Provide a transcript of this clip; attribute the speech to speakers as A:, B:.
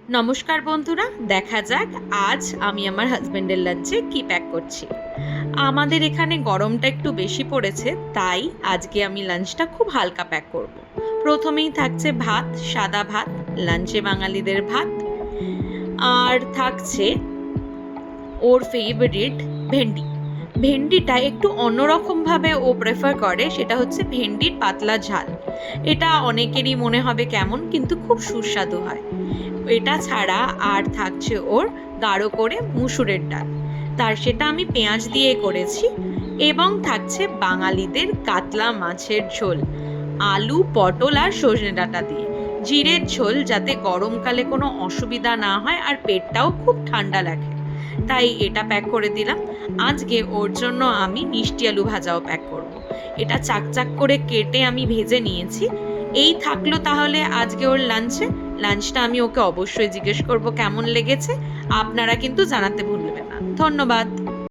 A: নমস্কার বন্ধুরা, দেখা যাক আজ আমি আমার হাজবেন্ডের লাঞ্চে কি প্যাক করছি। আমাদের এখানে গরমটা একটু বেশি পড়েছে, তাই আজকে আমি লাঞ্চটা খুব হালকা প্যাক করব। প্রথমেই থাকছে ভাত, সাদা ভাত, লাঞ্চে বাঙালিদের ভাত। আর থাকছে ওর ফেভারিট ভেন্ডি। ভেন্ডিটা একটু অন্যরকমভাবে ও প্রেফার করে, সেটা হচ্ছে ভেন্ডির পাতলা ঝাল। এটা অনেকেরই মনে হবে কেমন, কিন্তু খুব সুস্বাদু হয়। এটা ছাড়া আর থাকছে ওর গাঢ় করে মুসুরের ডাল, সেটা আমি পেঁয়াজ দিয়ে করেছি। এবং থাকছে বাঙালিদের কাতলা মাছের ঝোল, আলু, পটল আর সজনে ডাঁটা দিয়ে জিরের ঝোল, যাতে গরমকালে কোনো অসুবিধা না হয় আর পেটটাও খুব ঠান্ডা লাগে, তাই এটা প্যাক করে দিলাম। আজকে ওর জন্য আমি মিষ্টি আলু ভাজাও প্যাক করব। এটা চাক করে কেটে আমি ভেজে নিয়েছি। এই থাকলো তাহলে আজকে ওর লাঞ্চটা আমি ওকে অবশ্যই জিজ্ঞেস করব কেমন লেগেছে। আপনারা কিন্তু জানাতে ভুলবেন না। ধন্যবাদ।